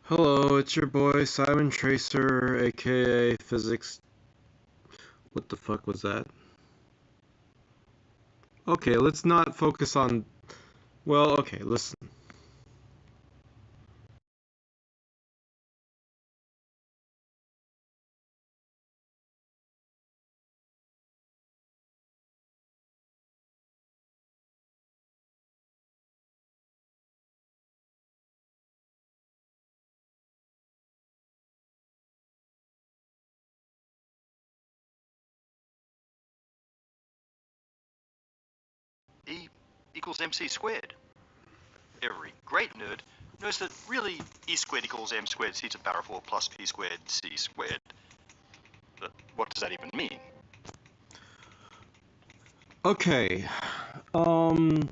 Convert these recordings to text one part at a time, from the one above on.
Hello, it's your boy Simon Tracer, aka Physics. What the fuck was that? Okay, let's not focus on. Well, okay, listen. E equals mc squared. Every great nerd knows that really E squared equals m squared c to the power of 4 plus p squared c squared. But what does that even mean? Okay, um.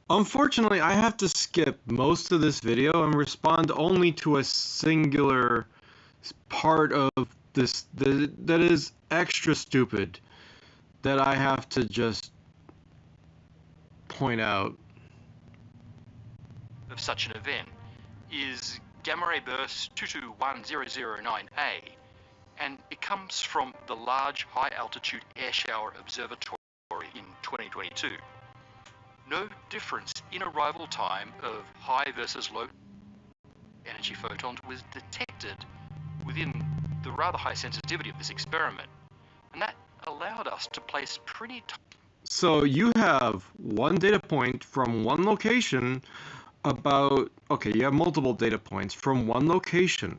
Unfortunately, I have to skip most of this video and respond only to a singular part of this that is extra stupid that I have to just point out. Of such an event is gamma ray burst 221009A, and it comes from the Large High Altitude Air Shower Observatory in 2022. No difference in arrival time of high versus low energy photons was detected within the rather high sensitivity of this experiment, and that allowed us to place pretty. So you have one data point from one location about, okay, you have multiple data points from one location.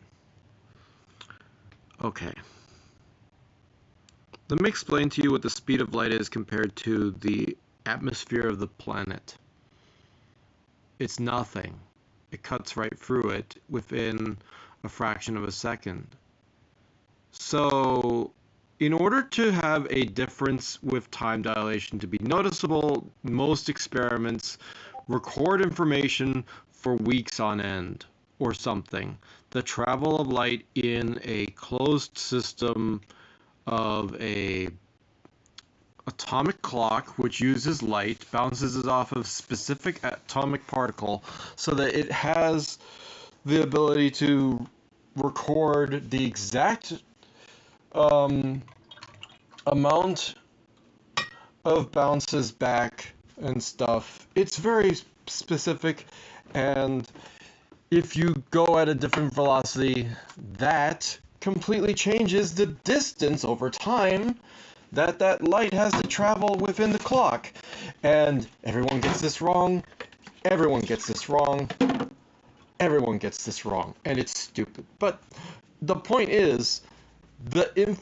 Okay. Let me explain to you what the speed of light is compared to the atmosphere of the planet. It's nothing. It cuts right through it within a fraction of a second. So, in order to have a difference with time dilation to be noticeable, most experiments record information for weeks on end or something. The travel of light in a closed system of a atomic clock, which uses light, bounces it off of specific atomic particle so that it has the ability to record the exact amount of bounces back and stuff. It's very specific, and if you go at a different velocity, that completely changes the distance over time that light has to travel within the clock. And everyone gets this wrong. Everyone gets this wrong. Everyone gets this wrong, and it's stupid. But the point is, the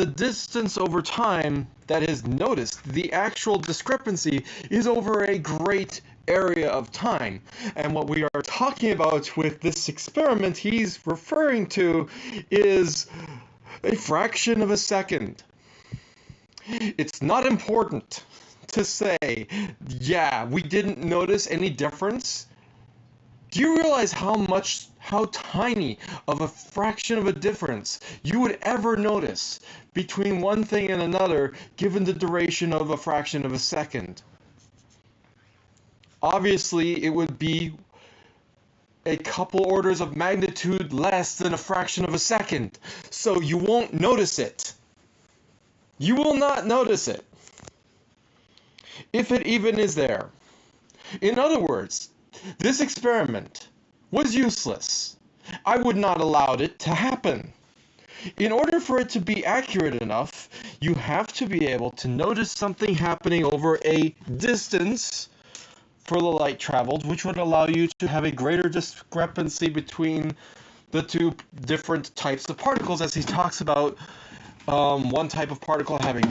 distance over time that is noticed, the actual discrepancy, is over a great area of time. And what we are talking about with this experiment he's referring to is a fraction of a second. It's not important to say, yeah, we didn't notice any difference. Do you realize how tiny of a fraction of a difference you would ever notice between one thing and another given the duration of a fraction of a second? Obviously, it would be a couple orders of magnitude less than a fraction of a second, so you won't notice it. You will not notice it, if it even is there. In other words, this experiment was useless. I would not allow it to happen. In order for it to be accurate enough, you have to be able to notice something happening over a distance for the light traveled, which would allow you to have a greater discrepancy between the two different types of particles, as he talks about one type of particle having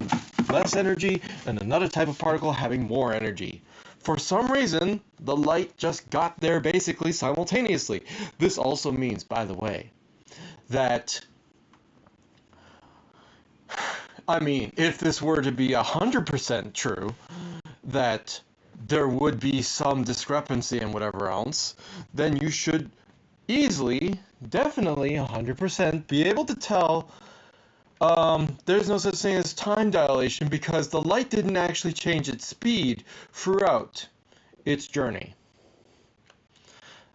less energy and another type of particle having more energy. For some reason, the light just got there basically simultaneously. This also means, by the way, that, I mean, if this were to be 100% true, that there would be some discrepancy and whatever else, then you should easily, definitely 100% be able to tell there's no such thing as time dilation because the light didn't actually change its speed throughout its journey.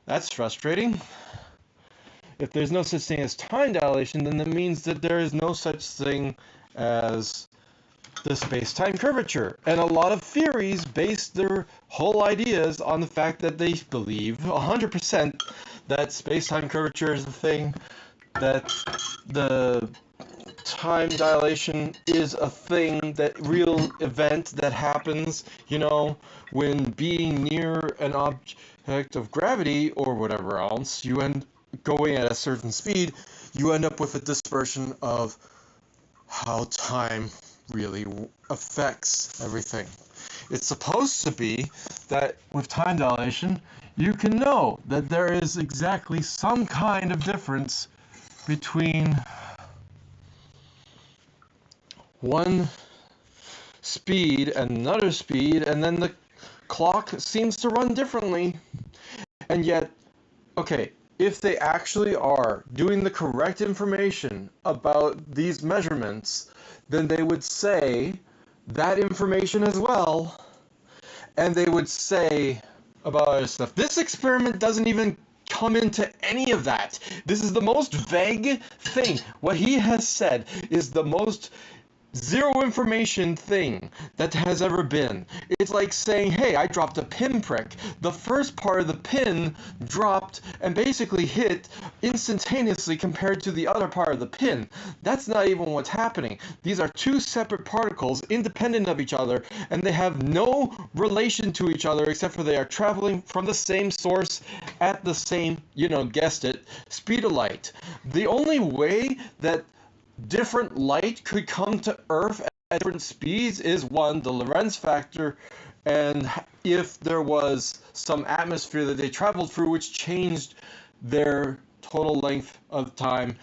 That's frustrating. If there's no such thing as time dilation, then that means that there is no such thing as the space-time curvature. And a lot of theories base their whole ideas on the fact that they believe 100% that space-time curvature is the thing, that the time dilation is a thing, that real event that happens, when being near an object of gravity or whatever else, you end going at a certain speed, you end up with a dispersion of how time really affects everything. It's supposed to be that with time dilation, you can know that there is exactly some kind of difference between one speed and another speed, and then the clock seems to run differently. And yet, okay, if they actually are doing the correct information about these measurements, then they would say that information as well, and they would say about other stuff. This experiment doesn't even come into any of that. This is the most vague thing. What he has said is the most zero information thing that has ever been. It's like saying, hey, I dropped a pinprick. The first part of the pin dropped and basically hit instantaneously compared to the other part of the pin. That's not even what's happening. These are two separate particles independent of each other, and they have no relation to each other except for they are traveling from the same source at the same, guessed it, speed of light. The only way that different light could come to Earth at different speeds is one, the Lorentz factor, and if there was some atmosphere that they traveled through which changed their total length of time.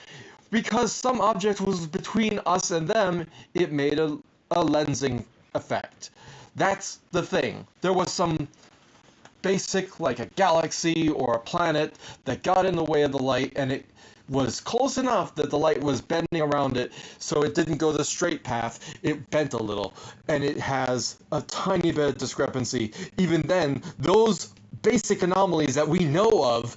Because some object was between us and them, it made a lensing effect. That's the thing. There was some basic, like a galaxy or a planet, that got in the way of the light, and it was close enough that the light was bending around it, so it didn't go the straight path. It bent a little, and it has a tiny bit of discrepancy. Even then, those basic anomalies that we know of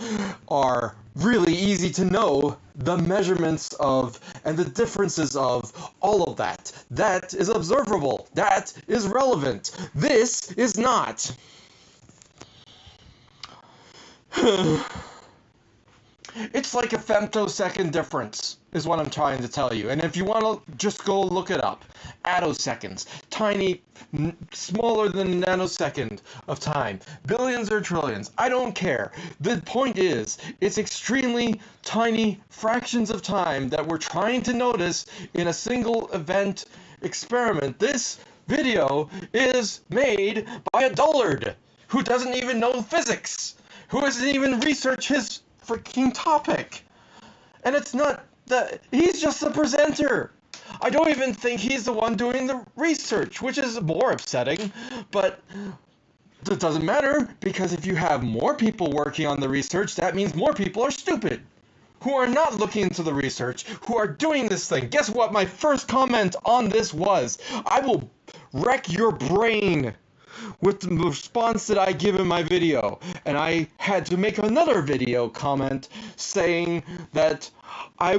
are really easy to know the measurements of and the differences of all of that. That is observable. That is relevant. This is not. It's like a femtosecond difference, is what I'm trying to tell you. And if you want to just go look it up, attoseconds, tiny, smaller than a nanosecond of time, billions or trillions, I don't care. The point is, it's extremely tiny fractions of time that we're trying to notice in a single event experiment. This video is made by a dullard who doesn't even know physics, who hasn't even researched his freaking topic. And it's not that he's just the presenter. I don't even think he's the one doing the research, which is more upsetting, but it doesn't matter, because if you have more people working on the research, that means more people are stupid, who are not looking into the research, who are doing this thing. Guess what my first comment on this was? I will wreck your brain with the response that I give in my video. And I had to make another video comment saying that I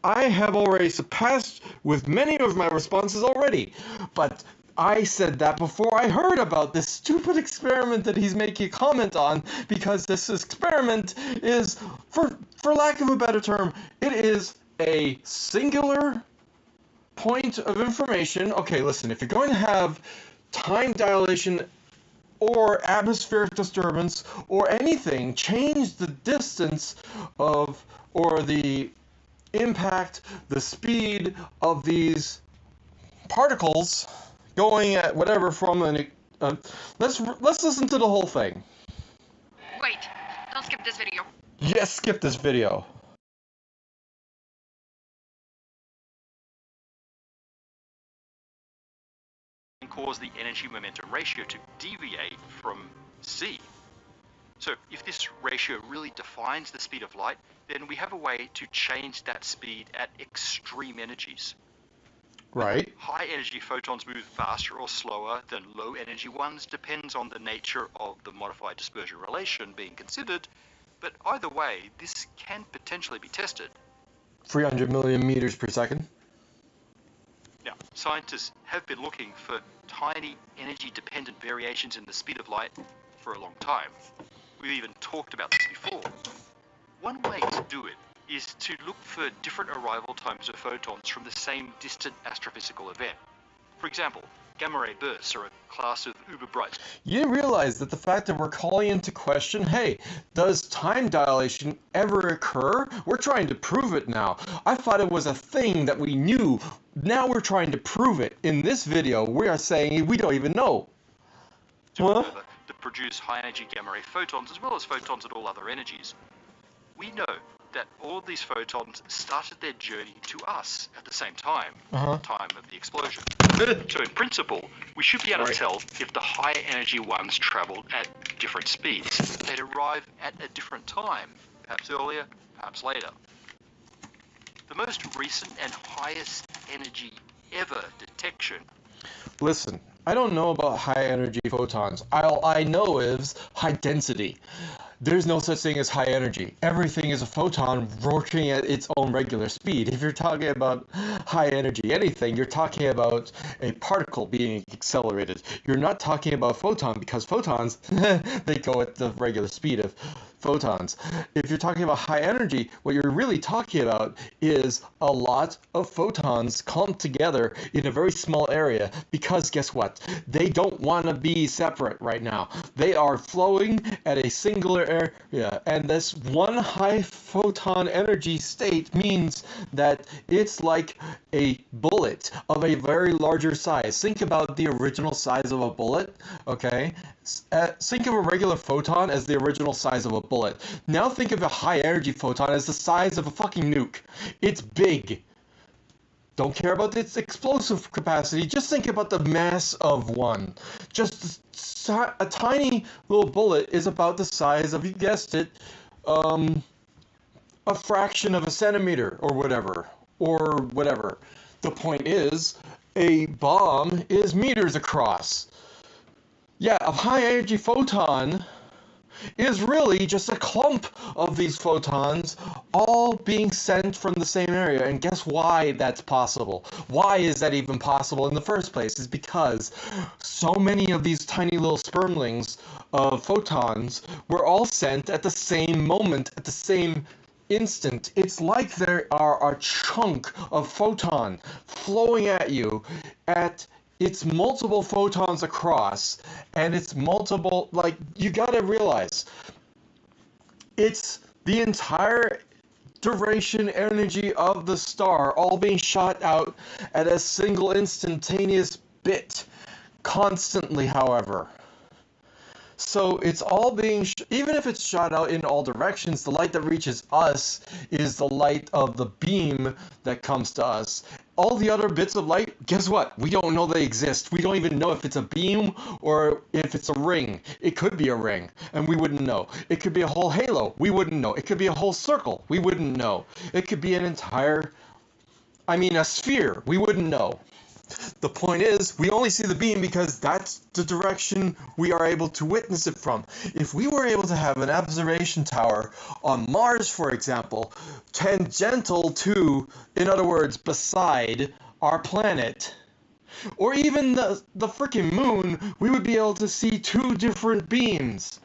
have already surpassed with many of my responses already. But I said that before I heard about this stupid experiment that he's making a comment on, because this experiment is, for lack of a better term, it is a singular point of information. Okay, listen, if you're going to have time dilation or atmospheric disturbance or anything change the distance of, or the impact, the speed of these particles going at whatever from an let's listen to the whole thing. Wait, don't skip this video. Yes, skip this video. Cause the energy momentum ratio to deviate from c. So if this ratio really defines the speed of light, then we have a way to change that speed at extreme energies. Right. High energy photons move faster or slower than low energy ones depends on the nature of the modified dispersion relation being considered, but either way, this can potentially be tested. 300 million meters per second. Now, scientists have been looking for tiny energy-dependent variations in the speed of light for a long time. We've even talked about this before. One way to do it is to look for different arrival times of photons from the same distant astrophysical event. For example, gamma ray bursts are a class of uber bright. You didn't realize that the fact that we're calling into question, hey, does time dilation ever occur? We're trying to prove it now. I thought it was a thing that we knew. Now we're trying to prove it. In this video, we are saying we don't even know. That produce high energy gamma ray photons as well as photons at all other energies. We know that all of these photons started their journey to us at the same time, time of the explosion. So in principle, we should be able to tell if the higher energy ones traveled at different speeds. They'd arrive at a different time, perhaps earlier, perhaps later. The most recent and highest energy ever detection. Listen, I don't know about high energy photons. All I know is high density. There's no such thing as high energy. Everything is a photon rotating at its own regular speed. If you're talking about high energy anything, you're talking about a particle being accelerated. You're not talking about photon, because photons, they go at the regular speed of photons. If you're talking about high energy, what you're really talking about is a lot of photons clumped together in a very small area, because guess what? They don't want to be separate right now. They are flowing at a singular area, and this one high photon energy state means that it's like a bullet of a very larger size. Think about the original size of a bullet, okay? Think of a regular photon as the original size of a bullet. Now think of a high energy photon as the size of a fucking nuke. It's big. Don't care about its explosive capacity, just think about the mass of one. Just a tiny little bullet is about the size of, you guessed it, a fraction of a centimeter or whatever. The point is, a bomb is meters across. Yeah, a high energy photon is really just a clump of these photons all being sent from the same area. And guess why that's possible? Why is that even possible in the first place? Is because so many of these tiny little spermlings of photons were all sent at the same moment, at the same instant. It's like there are a chunk of photon flowing at you at it's multiple photons across, and it's multiple, like, you gotta realize, it's the entire duration energy of the star all being shot out at a single instantaneous bit, constantly, however. So it's all being, even if it's shot out in all directions, the light that reaches us is the light of the beam that comes to us. All the other bits of light, guess what? We don't know they exist. We don't even know if it's a beam or if it's a ring. It could be a ring, and we wouldn't know. It could be a whole halo. We wouldn't know. It could be a whole circle. We wouldn't know. It could be an entire, a sphere. We wouldn't know. The point is, we only see the beam because that's the direction we are able to witness it from. If we were able to have an observation tower on Mars, for example, tangential to, in other words, beside our planet, or even the freaking moon, we would be able to see two different beams.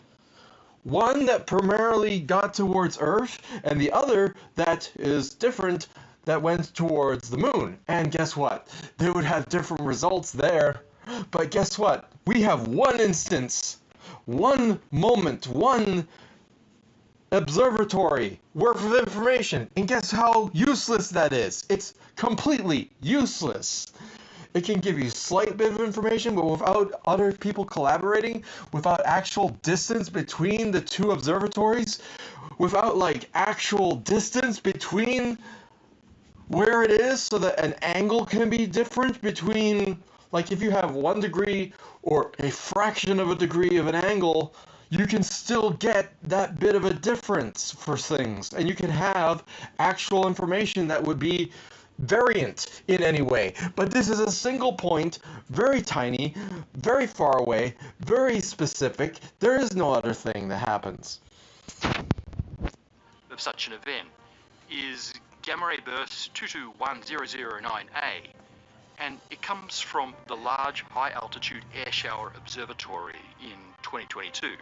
One that primarily got towards Earth, and the other that is different, that went towards the moon. And guess what? They would have different results there. But guess what? We have one instance, one moment, one observatory worth of information. And guess how useless that is? It's completely useless. It can give you a slight bit of information, but without other people collaborating, without actual distance between the two observatories, without like actual distance between where it is, so that an angle can be different between, like, if you have 1 degree or a fraction of a degree of an angle, you can still get that bit of a difference for things, and you can have actual information that would be variant in any way. But this is a single point, very tiny, very far away, very specific. There is no other thing that happens. Of such an event is gamma ray burst 221009A, and it comes from the Large High Altitude Air Shower Observatory in 2022.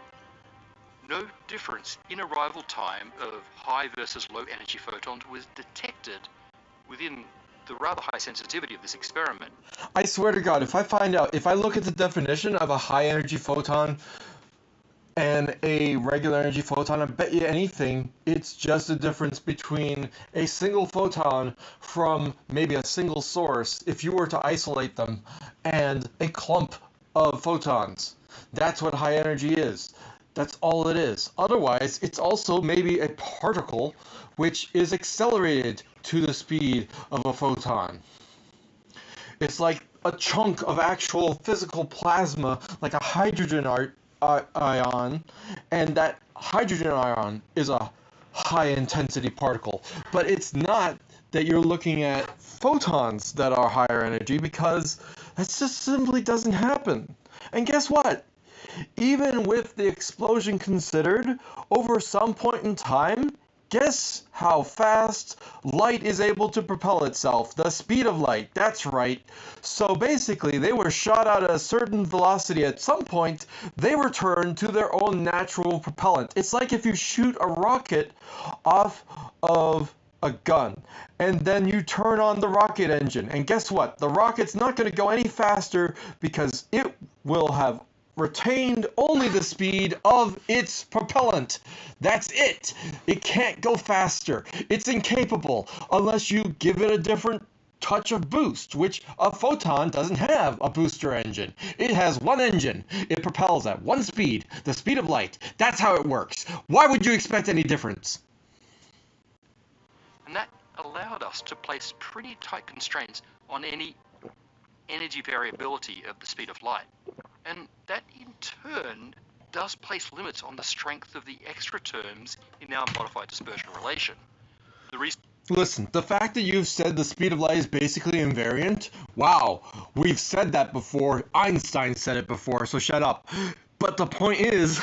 No difference in arrival time of high versus low energy photons was detected within the rather high sensitivity of this experiment. I swear to God, if I look at the definition of a high energy photon and a regular energy photon, I bet you anything, it's just a difference between a single photon from maybe a single source, if you were to isolate them, and a clump of photons. That's what high energy is. That's all it is. Otherwise, it's also maybe a particle which is accelerated to the speed of a photon. It's like a chunk of actual physical plasma, like a hydrogen ion, and that hydrogen ion is a high intensity particle. But it's not that you're looking at photons that are higher energy, because that just simply doesn't happen. And guess what? Even with the explosion considered, over some point in time, guess how fast light is able to propel itself? The speed of light, that's right. So basically, they were shot at a certain velocity. At some point, they return to their own natural propellant. It's like if you shoot a rocket off of a gun, and then you turn on the rocket engine. And guess what? The rocket's not going to go any faster because it will have retained only the speed of its propellant. That's it. It can't go faster. It's incapable unless you give it a different touch of boost, which a photon doesn't have a booster engine. It has one engine. It propels at one speed, the speed of light. That's how it works. Why would you expect any difference? And that allowed us to place pretty tight constraints on any energy variability of the speed of light. And that in turn does place limits on the strength of the extra terms in our modified dispersion relation. Listen, the fact that you've said the speed of light is basically invariant, wow, we've said that before. Einstein said it before, so shut up. But the point is,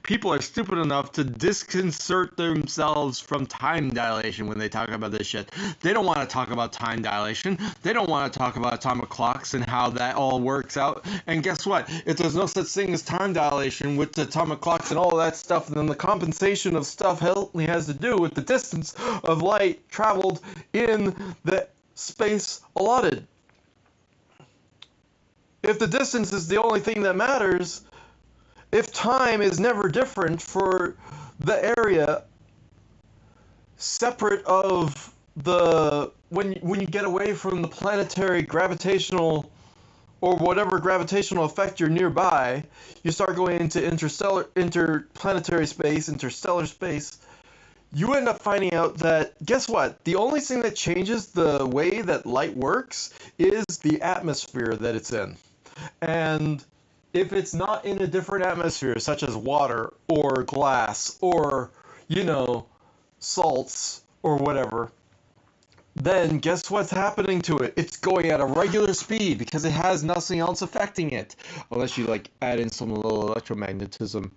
people are stupid enough to disconcert themselves from time dilation when they talk about this shit. They don't want to talk about time dilation. They don't want to talk about atomic clocks and how that all works out. And guess what? If there's no such thing as time dilation with the atomic clocks and all of that stuff, then the compensation of stuff only has to do with the distance of light traveled in the space allotted. If the distance is the only thing that matters, if time is never different for the area separate of the when you get away from the planetary gravitational or whatever gravitational effect you're nearby, you start going into interplanetary space, interstellar space, you end up finding out that, guess what? The only thing that changes the way that light works is the atmosphere that it's in. And if it's not in a different atmosphere, such as water or glass or, salts or whatever, then guess what's happening to it? It's going at a regular speed because it has nothing else affecting it. Unless you add in some little electromagnetism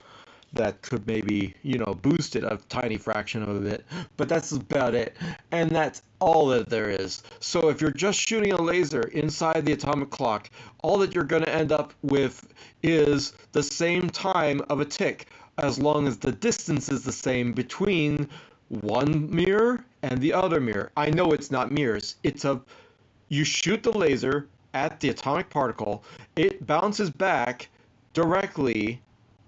that could maybe, boost it a tiny fraction of it. But that's about it. And that's all that there is. So if you're just shooting a laser inside the atomic clock, all that you're going to end up with is the same time of a tick, as long as the distance is the same between one mirror and the other mirror. I know it's not mirrors. You shoot the laser at the atomic particle, it bounces back directly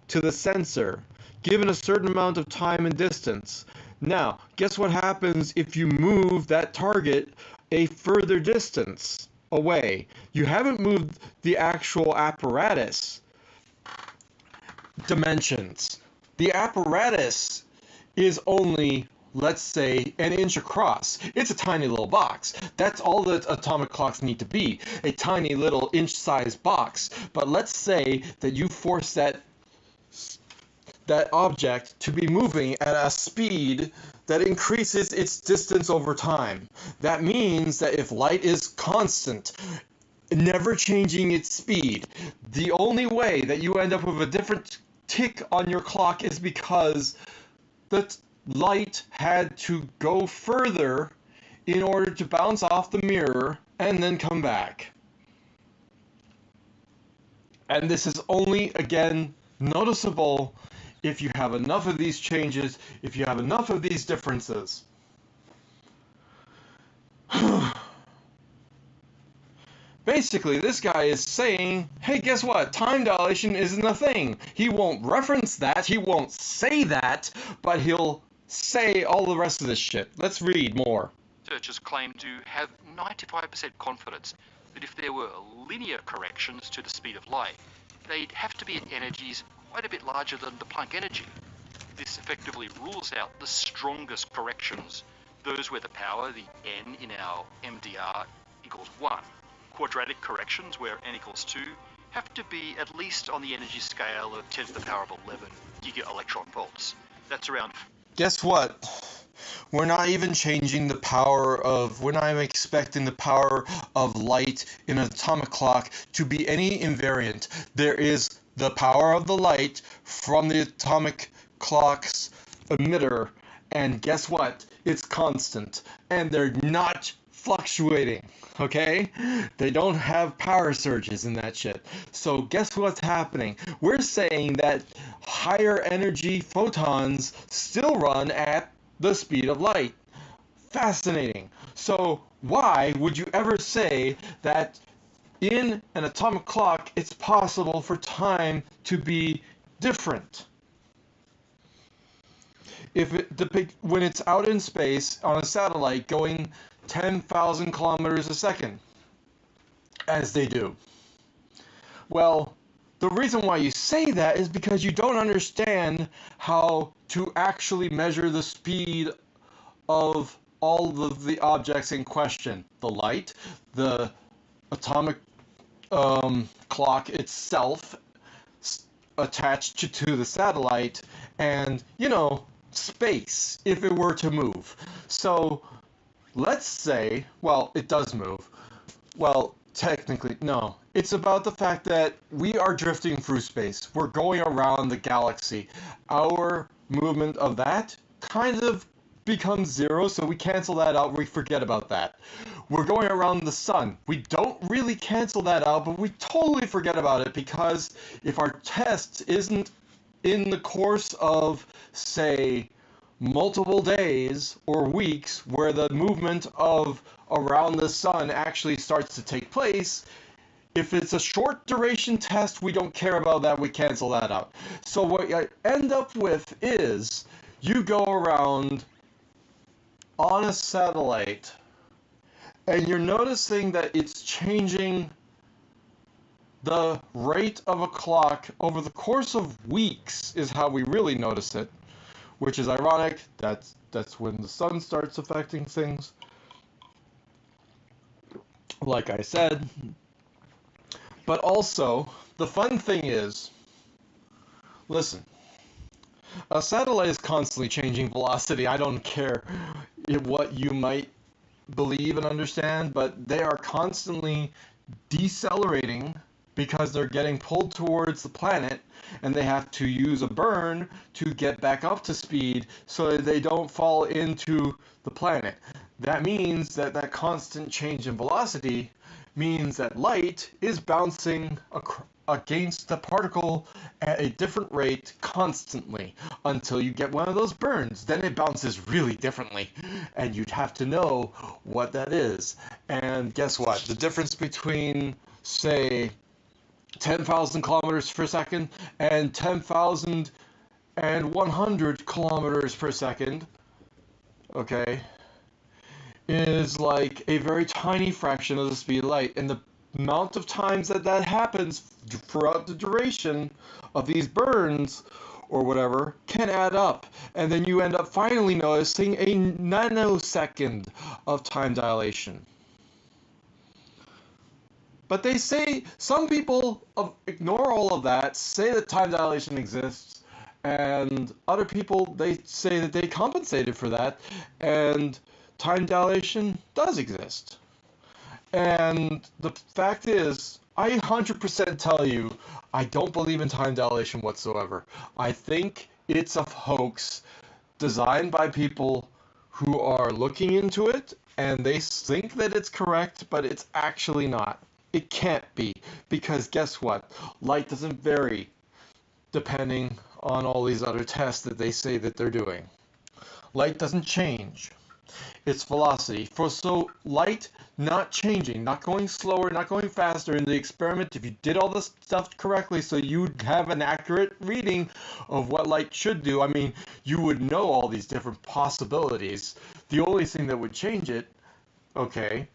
to the sensor, given a certain amount of time and distance. Now, guess what happens if you move that target a further distance away? You haven't moved the actual apparatus dimensions. The apparatus is only, let's say, an inch across. It's a tiny little box. That's all that atomic clocks need to be, a tiny little inch-sized box. But let's say that you force that that object to be moving at a speed that increases its distance over time. That means that if light is constant, never changing its speed, the only way that you end up with a different tick on your clock is because the light had to go further in order to bounce off the mirror and then come back. And this is only, again, noticeable if you have enough of these changes, if you have enough of these differences. Basically, this guy is saying, hey, guess what? Time dilation isn't a thing. He won't reference that, he won't say that, but he'll say all the rest of this shit. Let's read more. Researchers claim to have 95% confidence that if there were linear corrections to the speed of light, they'd have to be at energies quite a bit larger than the Planck energy. This effectively rules out the strongest corrections, those where the power, the n in our MDR, equals 1. Quadratic corrections, where n equals 2, have to be at least on the energy scale of 10 to the power of 11 giga-electron volts. That's around... Guess what? We're not even changing the power of, we're not even expecting the power of light in an atomic clock to be any invariant. There is the power of the light from the atomic clock's emitter, and guess what? It's constant, and they're not fluctuating, okay? They don't have power surges in that shit. So guess what's happening? We're saying that higher energy photons still run at the speed of light. Fascinating. So why would you ever say that in an atomic clock it's possible for time to be different? If it when it's out in space on a satellite going 10,000 kilometers a second, as they do. Well, the reason why you say that is because you don't understand how to actually measure the speed of all of the objects in question. The light, the atomic clock itself attached to the satellite, and, you know, space, if it were to move. So, let's say, well, it does move. Well, technically, no. It's about the fact that we are drifting through space. We're going around the galaxy. Our movement of that kind of becomes zero, so we cancel that out. We forget about that. We're going around the sun. We don't really cancel that out, but we totally forget about it because if our test isn't in the course of, say, multiple days or weeks where the movement of around the sun actually starts to take place, if it's a short duration test, we don't care about that, we cancel that out. So what I end up with is you go around on a satellite and you're noticing that it's changing the rate of a clock over the course of weeks is how we really notice it, which is ironic. That's when the sun starts affecting things. Like I said. But also, the fun thing is, listen, a satellite is constantly changing velocity. I don't care what you might believe and understand, but they are constantly decelerating because they're getting pulled towards the planet and they have to use a burn to get back up to speed so that they don't fall into the planet. That means that that constant change in velocity means that light is bouncing against the particle at a different rate constantly until you get one of those burns. Then it bounces really differently, and you'd have to know what that is. And guess what? The difference between, say, 10,000 kilometers per second and 10,100 kilometers per second, okay, is like a very tiny fraction of the speed of light, and the amount of times that that happens throughout the duration of these burns or whatever can add up, and then you end up finally noticing a nanosecond of time dilation. But they say, some people ignore all of that, say that time dilation exists, And other people, they say that they compensated for that, and time dilation does exist. And the fact is, I 100% tell you, I don't believe in time dilation whatsoever. I think it's a hoax designed by people who are looking into it, and they think that it's correct, but it's actually not. It can't be, because guess what? Light doesn't vary depending on all these other tests that they say that they're doing. Light doesn't change its velocity. So light not changing, not going slower, not going faster in the experiment, if you did all this stuff correctly so you'd have an accurate reading of what light should do, I mean, you would know all these different possibilities. The only thing that would change it, okay,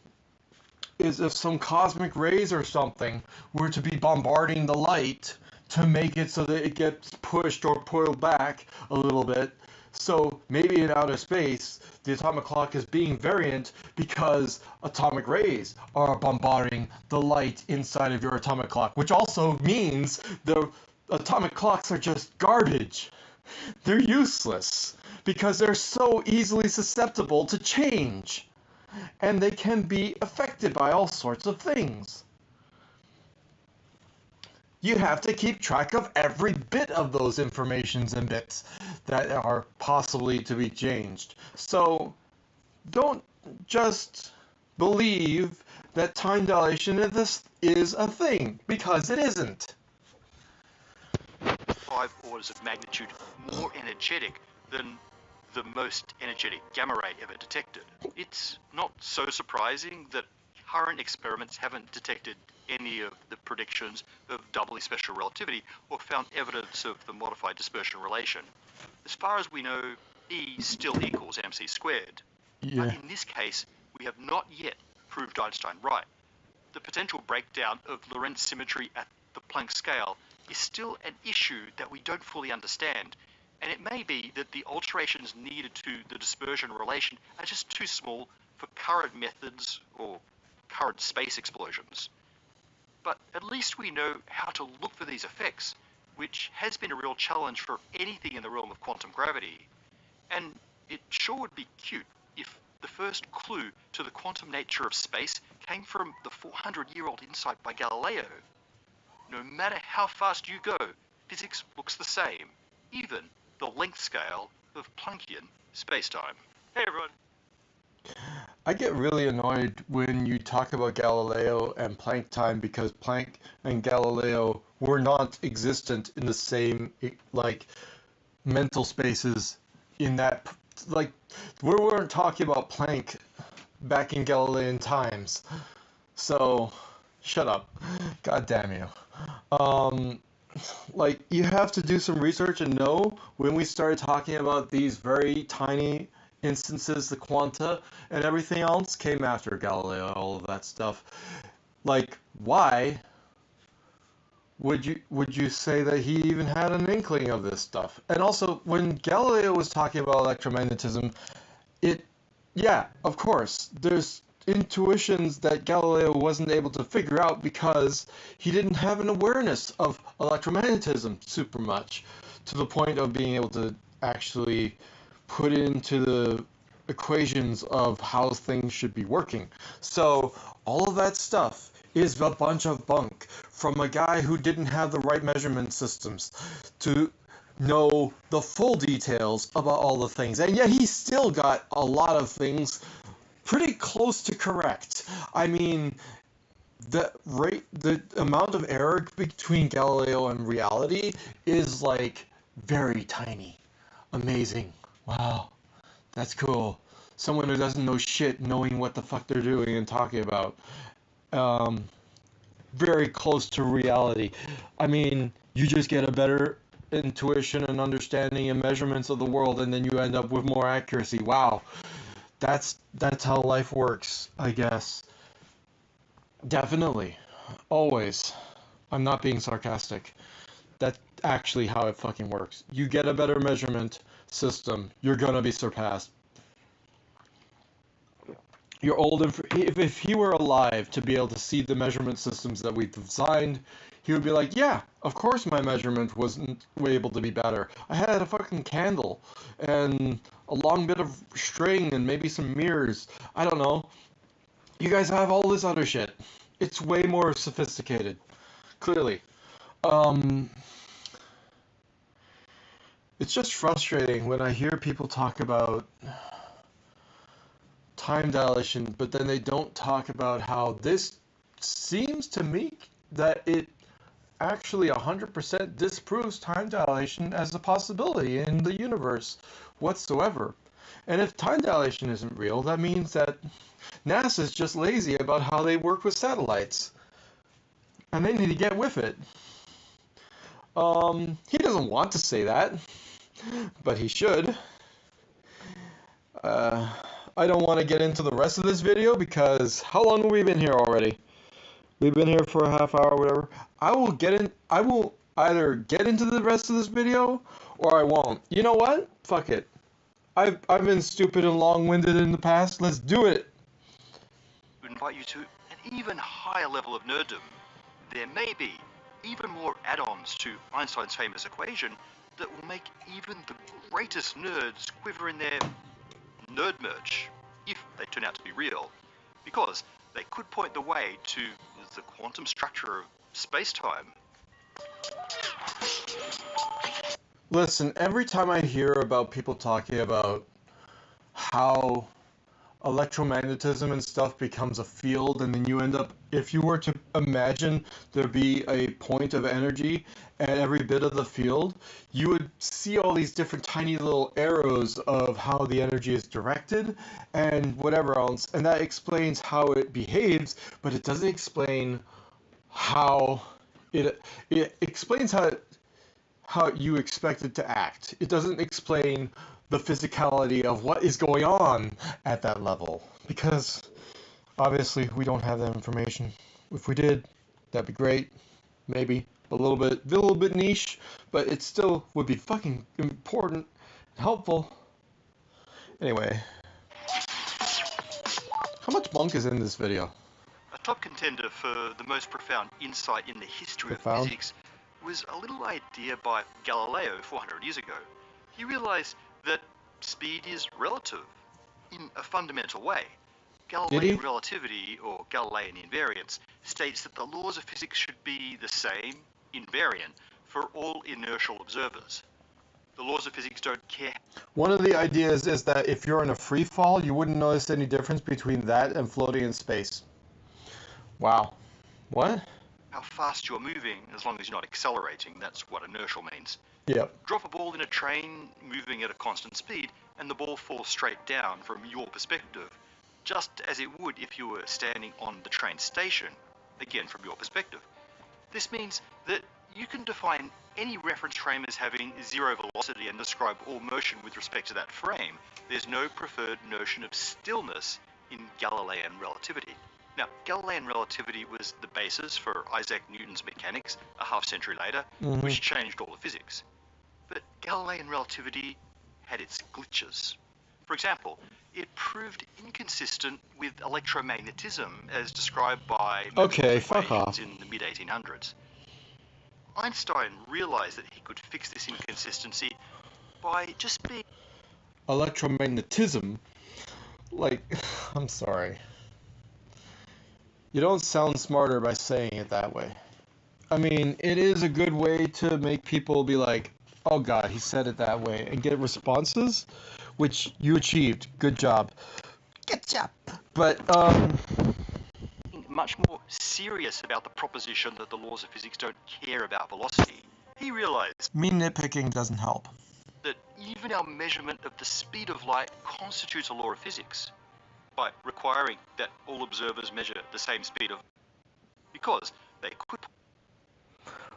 is if some cosmic rays or something were to be bombarding the light to make it so that it gets pushed or pulled back a little bit. So maybe in outer space, the atomic clock is being variant because atomic rays are bombarding the light inside of your atomic clock, which also means the atomic clocks are just garbage. They're useless because they're so easily susceptible to change, and they can be affected by all sorts of things. You have to keep track of every bit of those informations and bits that are possibly to be changed. So don't just believe that time dilation is a thing, because it isn't. 5 orders of magnitude more energetic than the most energetic gamma ray ever detected. It's not so surprising that current experiments haven't detected any of the predictions of doubly special relativity or found evidence of the modified dispersion relation. As far as we know, E still equals mc squared. Yeah. But in this case, we have not yet proved Einstein right. The potential breakdown of Lorentz symmetry at the Planck scale is still an issue that we don't fully understand, and it may be that the alterations needed to the dispersion relation are just too small for current methods or current space explosions. But at least we know how to look for these effects, which has been a real challenge for anything in the realm of quantum gravity. And it sure would be cute if the first clue to the quantum nature of space came from the 400-year-old insight by Galileo. No matter how fast you go, physics looks the same, even the length scale of Planckian spacetime. Hey everyone! I get really annoyed when you talk about Galileo and Planck time, because Planck and Galileo were not existent in the same, like, mental spaces in that, like, we weren't talking about Planck back in Galilean times. So, shut up. God damn you. Like, you have to do some research and know when we started talking about these very tiny instances, the quanta and everything else came after Galileo, all of that stuff. Like, why would you say that he even had an inkling of this stuff? And also, when Galileo was talking about electromagnetism, yeah, of course, there's intuitions that Galileo wasn't able to figure out because he didn't have an awareness of electromagnetism super much, to the point of being able to actually put into the equations of how things should be working. So all of that stuff is a bunch of bunk from a guy who didn't have the right measurement systems to know the full details about all the things. And yet he still got a lot of things pretty close to correct. I mean, the amount of error between Galileo and reality is like very tiny. Amazing. Wow. That's cool. Someone who doesn't know shit knowing what the fuck they're doing and talking about. Very close to reality. I mean, you just get a better intuition and understanding and measurements of the world, and then you end up with more accuracy. Wow. That's how life works, I guess. Definitely. Always. I'm not being sarcastic. That's actually how it fucking works. You get a better measurement system, you're gonna be surpassed. You're old, and if he were alive to be able to see the measurement systems that we've designed, he would be like, yeah, of course my measurement wasn't able to be better. I had a fucking candle and a long bit of string and maybe some mirrors. I don't know. You guys have all this other shit. It's way more sophisticated, clearly. Um, it's just frustrating when I hear people talk about time dilation, but then they don't talk about how this seems to me that it actually 100% disproves time dilation as a possibility in the universe whatsoever. And if time dilation isn't real, that means that NASA's just lazy about how they work with satellites. And they need to get with it. He doesn't want to say that, but he should. I don't want to get into the rest of this video because how long have we been here already? We've been here for a half hour or whatever. I will either get into the rest of this video or I won't. You know what? Fuck it. I've been stupid and long-winded in the past. Let's do it. To invite you to an even higher level of nerddom. There may be even more add-ons to Einstein's famous equation that will make even the greatest nerds quiver in their nerd merch, if they turn out to be real, because they could point the way to the quantum structure of space-time. Listen, every time I hear about people talking about how electromagnetism and stuff becomes a field, and then you end up, if you were to imagine there be a point of energy at every bit of the field, you would see all these different tiny little arrows of how the energy is directed and whatever else, and that explains how it behaves, but it doesn't explain how it explains how you expect it to act. It doesn't explain the physicality of what is going on at that level, because obviously we don't have that information. If we did, that'd be great. Maybe a little bit niche, but it still would be fucking important and helpful. Anyway, how much bunk is in this video? A top contender for the most profound insight in the history of physics was a little idea by Galileo 400 years ago. He realized that speed is relative in a fundamental way. Galilean relativity, or Galilean invariance, states that the laws of physics should be the same, invariant, for all inertial observers. The laws of physics don't care. One of the ideas is that if you're in a free fall, you wouldn't notice any difference between that and floating in space. Wow. What? How fast you're moving, as long as you're not accelerating. That's what inertial means. Yep. Drop a ball in a train moving at a constant speed, and the ball falls straight down from your perspective, just as it would if you were standing on the train station, again from your perspective. This means that you can define any reference frame as having zero velocity and describe all motion with respect to that frame. There's no preferred notion of stillness in Galilean relativity. Now, Galilean relativity was the basis for Isaac Newton's mechanics a half-century later, which changed all of physics. But Galilean relativity had its glitches. For example, it proved inconsistent with electromagnetism as described by equations in the mid-1800s. Einstein realized that he could fix this inconsistency by just being... Electromagnetism? Like, I'm sorry. You don't sound smarter by saying it that way. I mean, it is a good way to make people be like, oh god, he said it that way, and get responses, which you achieved. Good job. Good job. But, much more serious about the proposition that the laws of physics don't care about velocity. He realized... me nitpicking doesn't help. ...that even our measurement of the speed of light constitutes a law of physics, by requiring that all observers measure the same speed of... because they could...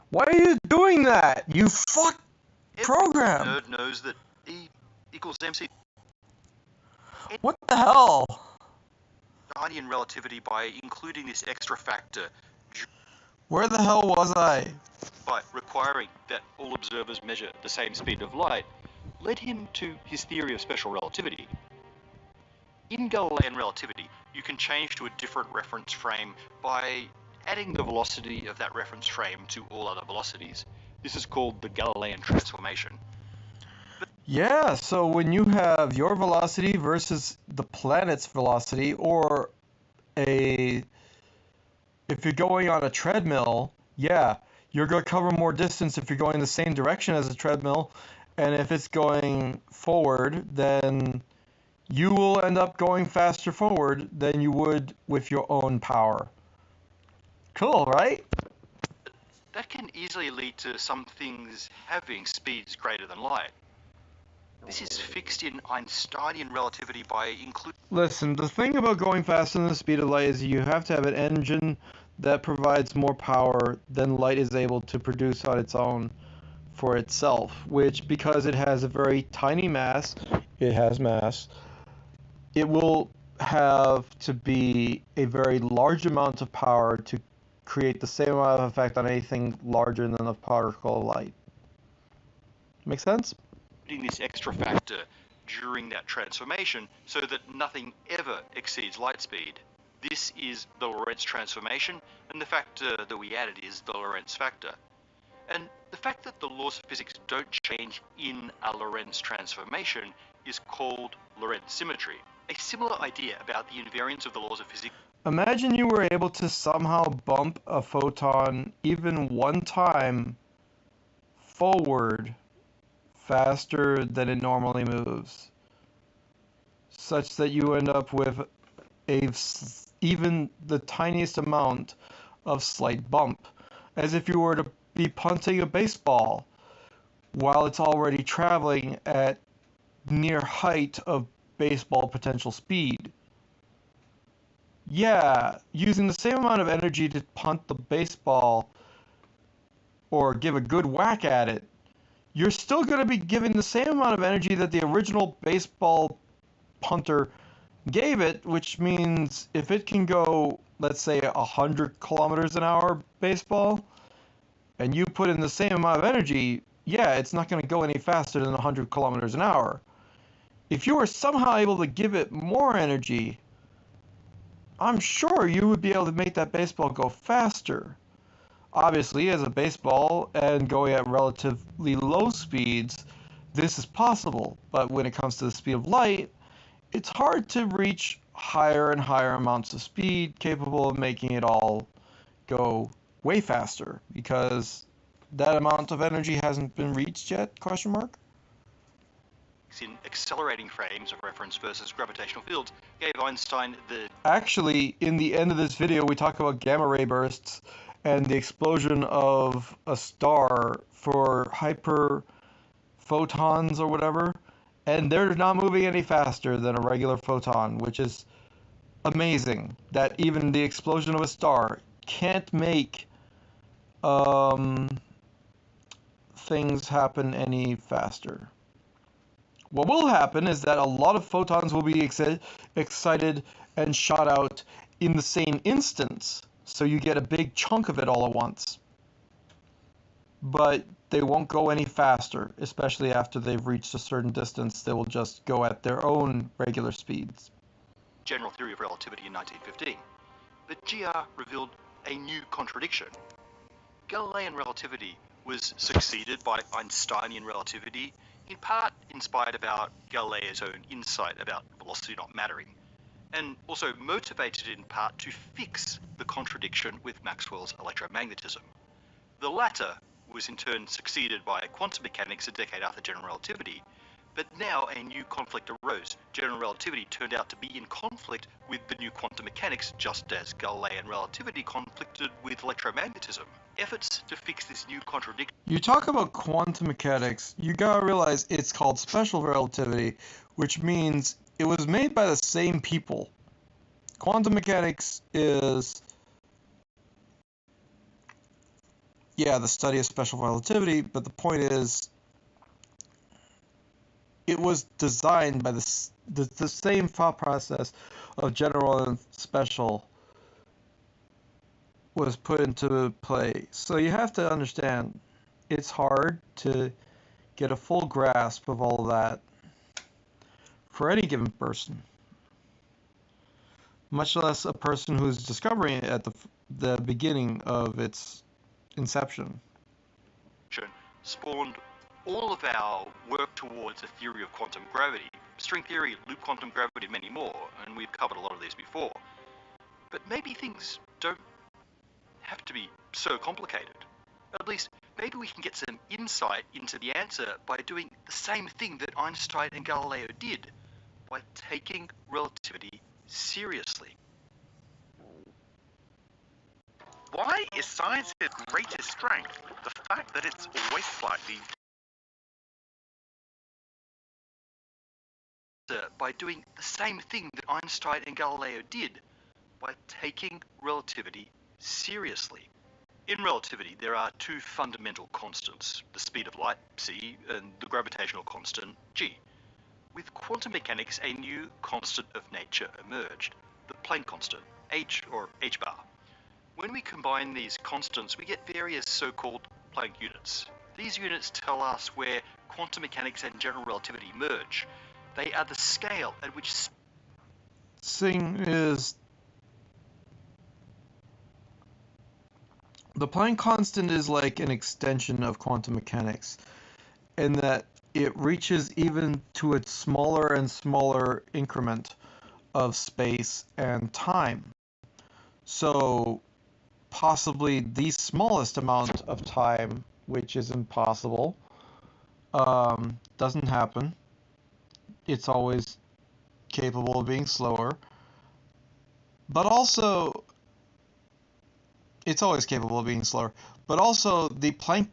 Why are you doing that? You fuck program! Every nerd knows that E equals MC. What the hell? Einsteinian relativity by including this extra factor. Where the hell was I? By requiring that all observers measure the same speed of light, led him to his theory of special relativity. In Galilean relativity, you can change to a different reference frame by adding the velocity of that reference frame to all other velocities. This is called the Galilean transformation. Yeah, so when you have your velocity versus the planet's velocity, or if you're going on a treadmill, yeah, you're going to cover more distance if you're going the same direction as a treadmill, and if it's going forward, then you will end up going faster forward than you would with your own power. Cool, right? That can easily lead to some things having speeds greater than light. This is fixed in Einsteinian relativity by including... Listen, the thing about going faster than the speed of light is you have to have an engine that provides more power than light is able to produce on its own for itself, which, because it has a very tiny mass, it has mass, it will have to be a very large amount of power to create the same amount of effect on anything larger than a particle of light. Make sense? This extra factor during that transformation so that nothing ever exceeds light speed. This is the Lorentz transformation, and the factor that we added is the Lorentz factor. And the fact that the laws of physics don't change in a Lorentz transformation is called Lorentz symmetry. A similar idea about the invariance of the laws of physics. Imagine you were able to somehow bump a photon even one time forward faster than it normally moves, such that you end up with even the tiniest amount of slight bump, as if you were to be punting a baseball while it's already traveling at near height of baseball potential speed. Yeah, using the same amount of energy to punt the baseball or give a good whack at it, you're still going to be giving the same amount of energy that the original baseball punter gave it, which means if it can go, let's say, 100 kilometers an hour baseball, and you put in the same amount of energy, yeah, it's not going to go any faster than 100 kilometers an hour. If you were somehow able to give it more energy, I'm sure you would be able to make that baseball go faster. Obviously, as a baseball and going at relatively low speeds, this is possible, but when it comes to the speed of light, it's hard to reach higher and higher amounts of speed capable of making it all go way faster, because that amount of energy hasn't been reached yet, question mark? In accelerating frames of reference versus gravitational fields gave Einstein the... Actually, in the end of this video, we talk about gamma ray bursts and the explosion of a star for hyper photons or whatever, and they're not moving any faster than a regular photon, which is amazing that even the explosion of a star can't make things happen any faster. What will happen is that a lot of photons will be excited and shot out in the same instance, so you get a big chunk of it all at once. But they won't go any faster, especially after they've reached a certain distance. They will just go at their own regular speeds. General theory of relativity in 1915. But GR revealed a new contradiction. Galilean relativity was succeeded by Einsteinian relativity, in part inspired about Galileo's own insight about velocity not mattering, and also motivated in part to fix the contradiction with Maxwell's electromagnetism. The latter was in turn succeeded by quantum mechanics a decade after general relativity, but now a new conflict arose. General relativity turned out to be in conflict with the new quantum mechanics, just as Galilean relativity conflicted with electromagnetism. Efforts to fix this new contradiction... You talk about quantum mechanics, you gotta realize it's called special relativity, which means it was made by the same people. Quantum mechanics is, yeah, the study of special relativity, but the point is, it was designed by the same thought process of general and special was put into play. So you have to understand, it's hard to get a full grasp of all of that for any given person, much less a person who's discovering it the beginning of its inception. Spawned all of our work towards a theory of quantum gravity, string theory, loop quantum gravity, and many more, and we've covered a lot of these before. But maybe things don't have to be so complicated. At least, maybe we can get some insight into the answer by doing the same thing that Einstein and Galileo did, by taking relativity seriously. Why is science's greatest strength the fact that it's always slightly by doing the same thing that Einstein and Galileo did, by taking relativity seriously? In relativity, there are two fundamental constants, the speed of light, c, and the gravitational constant, g. With quantum mechanics, a new constant of nature emerged, the Planck constant, h or h bar. When we combine these constants, we get various so-called Planck units. These units tell us where quantum mechanics and general relativity merge. They are the scale at which the Planck constant is like an extension of quantum mechanics, in that it reaches even to its smaller and smaller increment of space and time. So possibly the smallest amount of time, which is impossible, doesn't happen. It's always capable of being slower, but also it's always capable of being slower. But also the Planck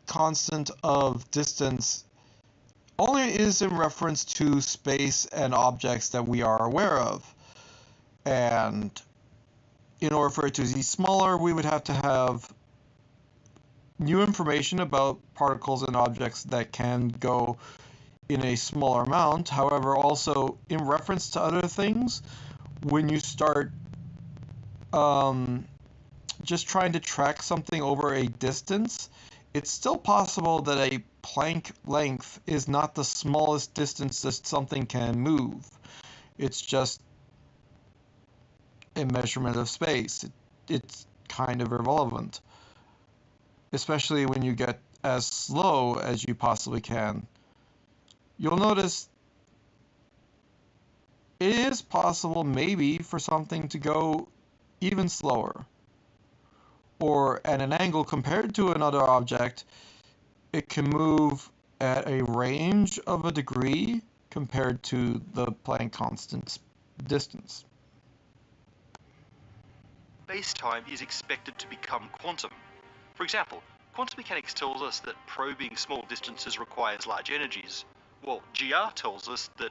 constant of distance only is in reference to space and objects that we are aware of. And in order for it to be smaller, we would have to have new information about particles and objects that can go in a smaller amount. However, also in reference to other things, when you start just trying to track something over a distance, it's still possible that a Planck length is not the smallest distance that something can move. It's just a measurement of space. It's kind of irrelevant, especially when you get as slow as you possibly can. You'll notice it is possible maybe for something to go even slower, or at an angle compared to another object, it can move at a range of a degree compared to the Planck constant's distance. Space-time is expected to become quantum. For example, quantum mechanics tells us that probing small distances requires large energies, while GR tells us that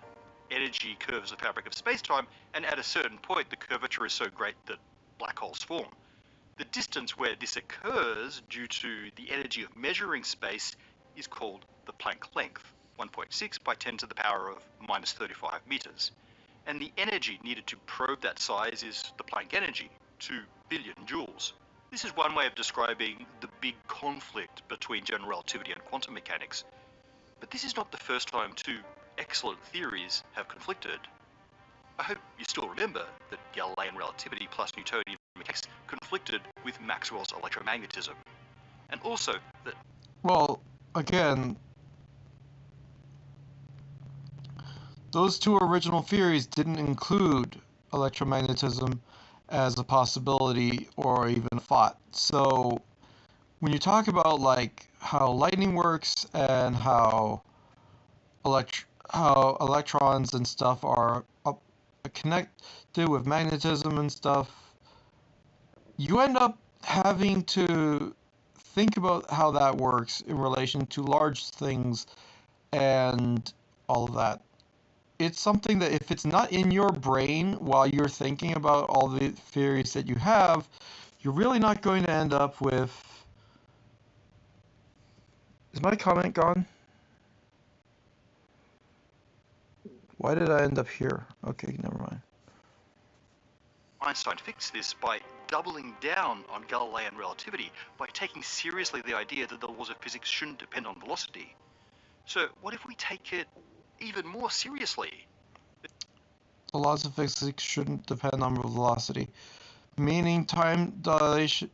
energy curves the fabric of space-time, and at a certain point the curvature is so great that black holes form. The distance where this occurs due to the energy of measuring space is called the Planck length, 1.6 by 10 to the power of minus 35 meters. And the energy needed to probe that size is the Planck energy, 2 billion joules. This is one way of describing the big conflict between general relativity and quantum mechanics. But this is not the first time two excellent theories have conflicted. I hope you still remember that Galilean relativity plus Newtonian mechanics conflicted with Maxwell's electromagnetism. And also that... Well, again, those two original theories didn't include electromagnetism as a possibility or even a thought. So when you talk about like how lightning works and how electrons and stuff are connected with magnetism and stuff, you end up having to think about how that works in relation to large things and all of that. It's something that if it's not in your brain while you're thinking about all the theories that you have, you're really not going to end up with... Is my comment gone? Why did I end up here? Okay, never mind. Einstein fixed this by doubling down on Galilean relativity, by taking seriously the idea that the laws of physics shouldn't depend on velocity. So what if we take it even more seriously? The laws of physics shouldn't depend on velocity. meaning time dilation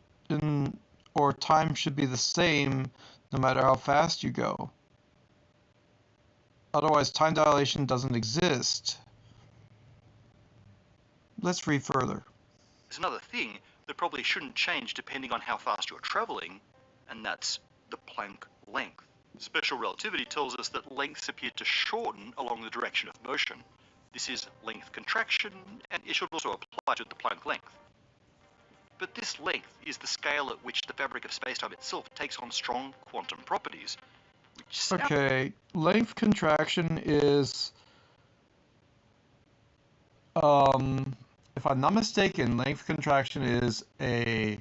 or time should be the same no matter how fast you go. Otherwise, time dilation doesn't exist. Let's read further. There's another thing that probably shouldn't change depending on how fast you're travelling, and that's the Planck length. Special relativity tells us that lengths appear to shorten along the direction of motion. This is length contraction, and it should also apply to the Planck length. But this length is the scale at which the fabric of spacetime itself takes on strong quantum properties. Okay, length contraction is, if I'm not mistaken, length contraction is a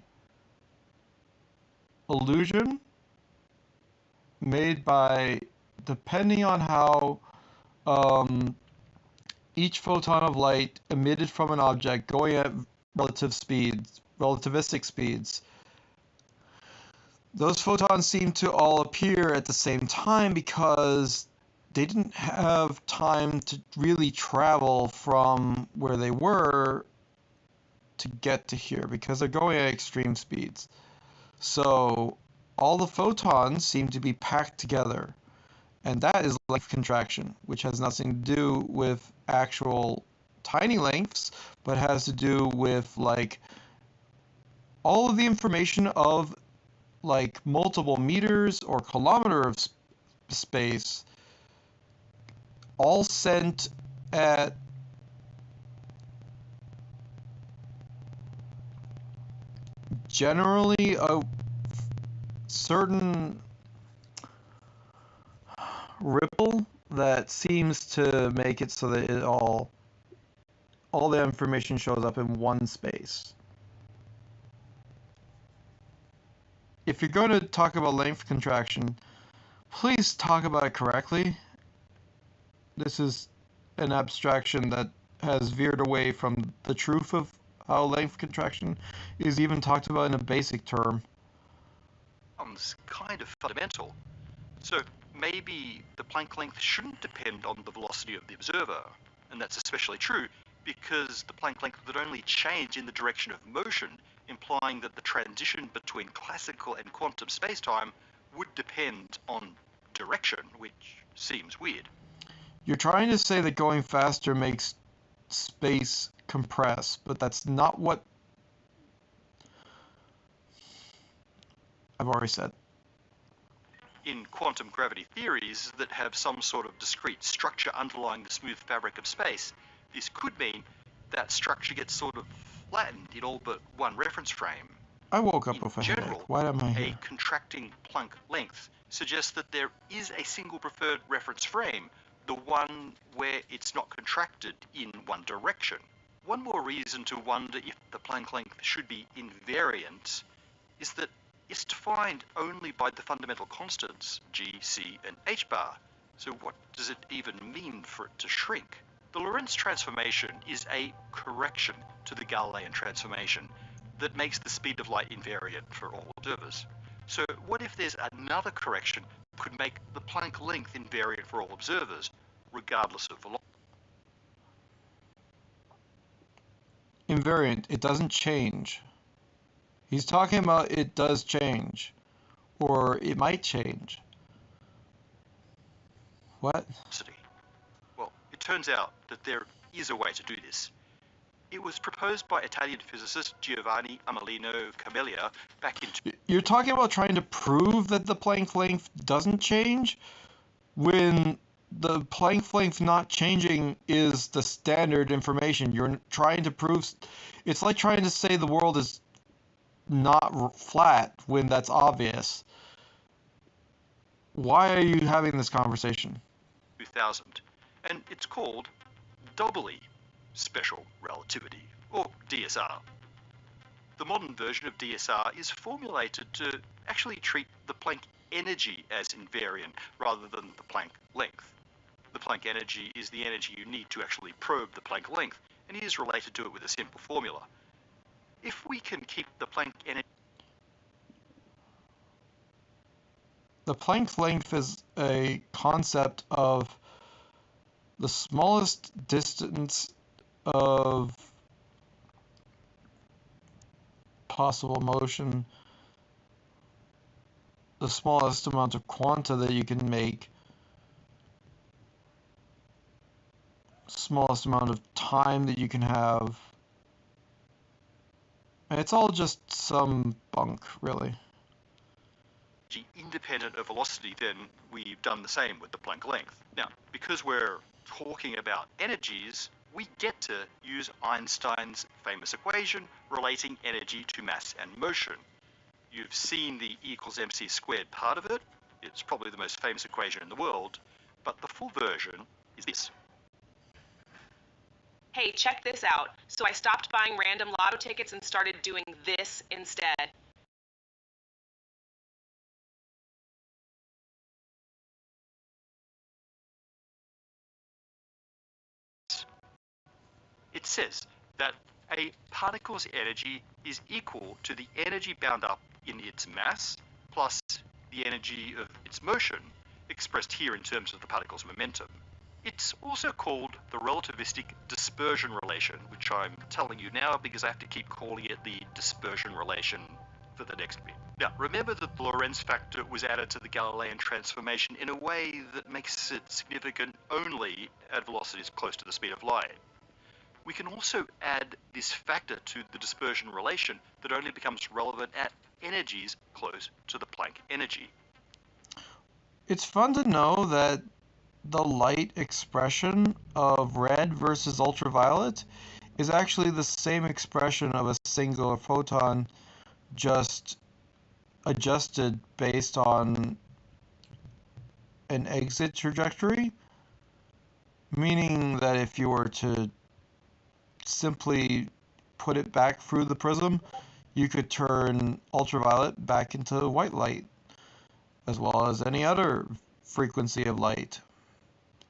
illusion made by, depending on how each photon of light emitted from an object going at relativistic speeds. Those photons seem to all appear at the same time because they didn't have time to really travel from where they were to get to here because they're going at extreme speeds. So all the photons seem to be packed together, and that is length contraction, which has nothing to do with actual tiny lengths, but has to do with like all of the information of like multiple meters or kilometer of space, all sent at generally a certain ripple that seems to make it so that it all the information shows up in one space. If you're going to talk about length contraction, please talk about it correctly. This is an abstraction that has veered away from the truth of how length contraction is even talked about in a basic term. It's kind of fundamental. So maybe the Planck length shouldn't depend on the velocity of the observer, and that's especially true because the Planck length would only change in the direction of motion, implying that the transition between classical and quantum spacetime would depend on direction, which seems weird. You're trying to say that going faster makes space compress, but that's not what I've already said. In quantum gravity theories that have some sort of discrete structure underlying the smooth fabric of space, this could mean that structure gets sort of flattened in all but one reference frame. I woke up with a general, headache. Why am I here? A contracting Planck length suggests that there is a single preferred reference frame, the one where it's not contracted in one direction. One more reason to wonder if the Planck length should be invariant is that it's defined only by the fundamental constants g, c, and h bar. So what does it even mean for it to shrink? The Lorentz transformation is a correction to the Galilean transformation that makes the speed of light invariant for all observers. So what if there's another correction that could make the Planck length invariant for all observers, regardless of velocity? Invariant, it doesn't change. He's talking about it does change, or it might change. What? Well, it turns out that there is a way to do this. It was proposed by Italian physicist Giovanni Amelino Camelia back in... You're talking about trying to prove that the Planck length doesn't change when the Planck length not changing is the standard information. You're trying to prove... It's like trying to say the world is not flat when that's obvious. Why are you having this conversation? 2000, and it's called doubly special relativity, or DSR. The modern version of DSR is formulated to actually treat the Planck energy as invariant rather than the Planck length. The Planck energy is the energy you need to actually probe the Planck length, and is related to it with a simple formula. If we can keep the Planck energy... The Planck length is a concept of the smallest distance of possible motion, the smallest amount of quanta that you can make, smallest amount of time that you can have. And it's all just some bunk, really. Independent of velocity, then we've done the same with the Planck length. Now, because we're talking about energies, we get to use Einstein's famous equation relating energy to mass and motion. You've seen the E equals mc squared part of it. It's probably the most famous equation in the world, but the full version is this. Hey, check this out. So I stopped buying random lotto tickets and started doing this instead. It says that a particle's energy is equal to the energy bound up in its mass plus the energy of its motion, expressed here in terms of the particle's momentum. It's also called the relativistic dispersion relation, which I'm telling you now because I have to keep calling it the dispersion relation for the next bit. Now, remember that the Lorentz factor was added to the Galilean transformation in a way that makes it significant only at velocities close to the speed of light. We can also add this factor to the dispersion relation that only becomes relevant at energies close to the Planck energy. It's fun to know that the light expression of red versus ultraviolet is actually the same expression of a singular photon, just adjusted based on an exit trajectory, meaning that if you were to simply put it back through the prism, you could turn ultraviolet back into white light, as well as any other frequency of light,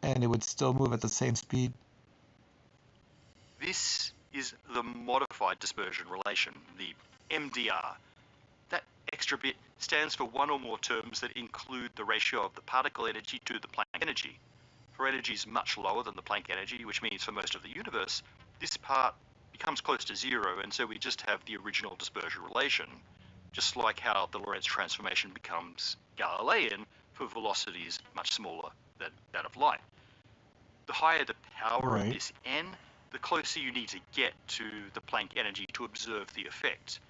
and it would still move at the same speed. This is the modified dispersion relation, the MDR. That extra bit stands for one or more terms that include the ratio of the particle energy to the Planck energy. For energies much lower than the Planck energy, which means for most of the universe, this part becomes close to zero, and so we just have the original dispersion relation, just like how the Lorentz transformation becomes Galilean for velocities much smaller than that of light. The higher the power of this n, the closer you need to get to the Planck energy to observe the effect.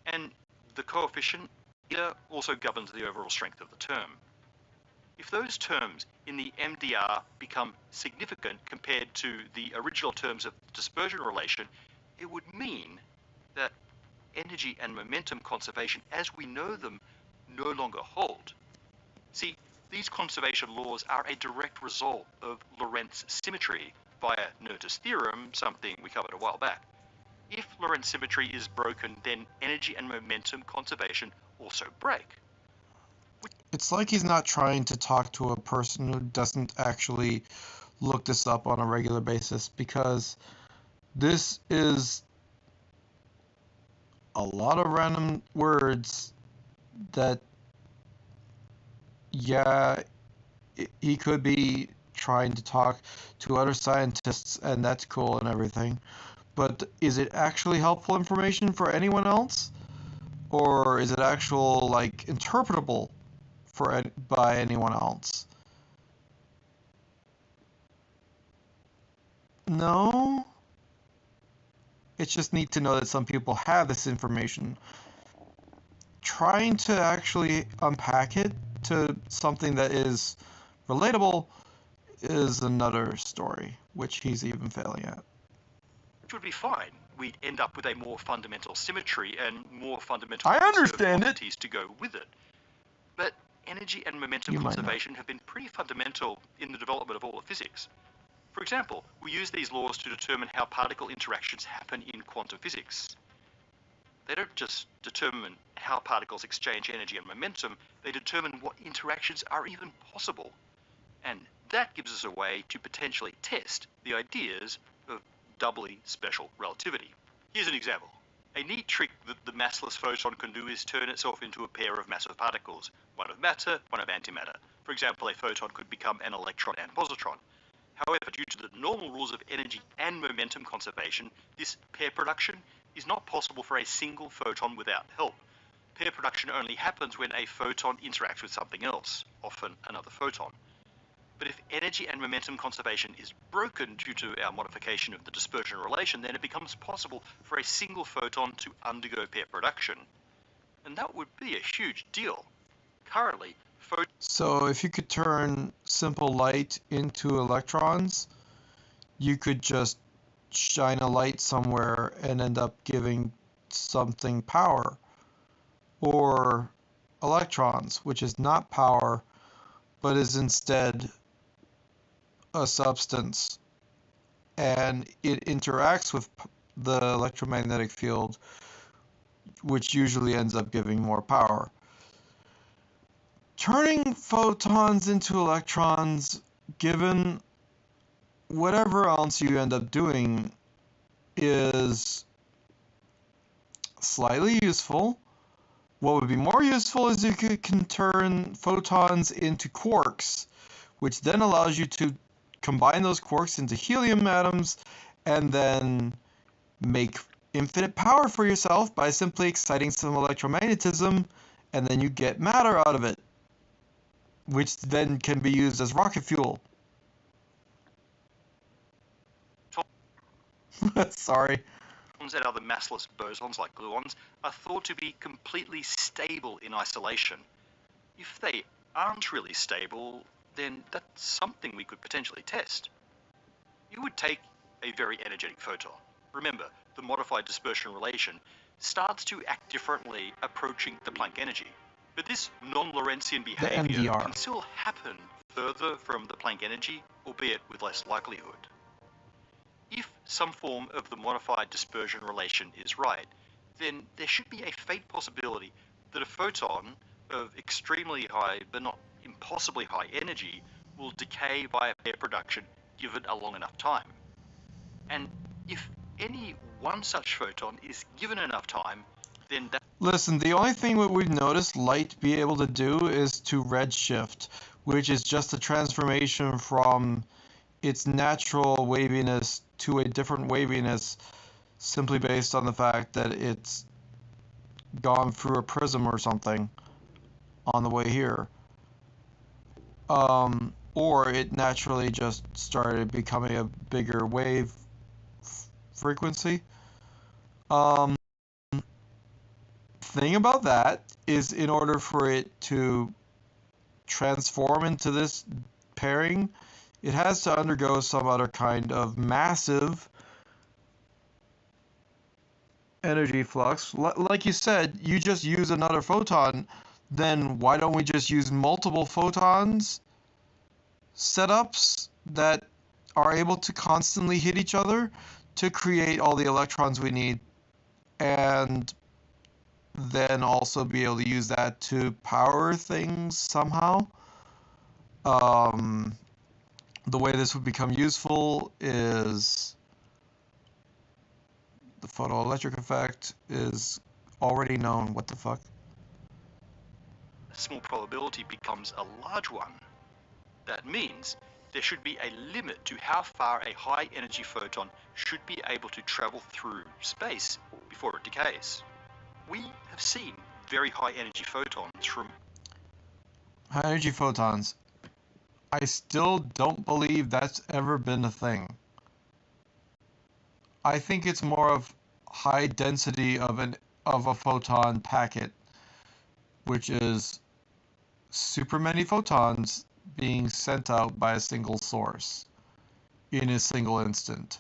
And the coefficient here also governs the overall strength of the term. If those terms in the MDR become significant compared to the original terms of the dispersion relation, it would mean that energy and momentum conservation as we know them no longer hold. See, these conservation laws are a direct result of Lorentz symmetry via Noether's theorem, something we covered a while back. If Lorentz symmetry is broken, then energy and momentum conservation also break. It's like he's not trying to talk to a person who doesn't actually look this up on a regular basis, because this is a lot of random words that, yeah, he could be trying to talk to other scientists, and that's cool and everything, but is it actually helpful information for anyone else? Or is it actual, like, interpretable by anyone else? No? It's just neat to know that some people have this information. Trying to actually unpack it to something that is relatable is another story, which he's even failing at. Which would be fine. We'd end up with a more fundamental symmetry and more fundamental I understand quantities to go with it. But energy and momentum conservation have been pretty fundamental in the development of all of physics. For example, we use these laws to determine how particle interactions happen in quantum physics. They don't just determine how particles exchange energy and momentum, they determine what interactions are even possible. And that gives us a way to potentially test the ideas of doubly special relativity. Here's an example. A neat trick that the massless photon can do is turn itself into a pair of massive particles, one of matter, one of antimatter. For example, a photon could become an electron and positron. However, due to the normal rules of energy and momentum conservation, this pair production is not possible for a single photon without help. Pair production only happens when a photon interacts with something else, often another photon. But if energy and momentum conservation is broken due to our modification of the dispersion relation, then it becomes possible for a single photon to undergo pair production. And that would be a huge deal. Currently, So if you could turn simple light into electrons, you could just shine a light somewhere and end up giving something power. Or electrons, which is not power, but is instead a substance, and it interacts with the electromagnetic field, which usually ends up giving more power. Turning photons into electrons, given whatever else you end up doing, is slightly useful. What would be more useful is you can turn photons into quarks, which then allows you to combine those quarks into helium atoms and then make infinite power for yourself by simply exciting some electromagnetism, and then you get matter out of it, which then can be used as rocket fuel. Sorry. and other massless bosons like gluons are thought to be completely stable in isolation. If they aren't really stable, then that's something we could potentially test. It would take a very energetic photon. Remember, the modified dispersion relation starts to act differently approaching the Planck energy. But this non-Lorentzian behavior can still happen further from the Planck energy, albeit with less likelihood. If some form of the modified dispersion relation is right, then there should be a faint possibility that a photon of extremely high but not impossibly high energy will decay via pair production given a long enough time. And if any one such photon is given enough time, then that... Listen, the only thing that we've noticed light be able to do is to redshift, which is just a transformation from its natural waviness to a different waviness simply based on the fact that it's gone through a prism or something on the way here. Or it naturally just started becoming a bigger wave frequency. Thing about that is, in order for it to transform into this pairing, it has to undergo some other kind of massive energy flux. Like you said, you just use another photon, then why don't we just use multiple photons setups that are able to constantly hit each other to create all the electrons we need, and then also be able to use that to power things somehow. The way this would become useful is the photoelectric effect is already known. What the fuck? A small probability becomes a large one. That means there should be a limit to how far a high energy photon should be able to travel through space before it decays. We have seen very high energy photons from... High energy photons. I still don't believe that's ever been a thing. I think it's more of high density of a photon packet, which is super many photons being sent out by a single source in a single instant.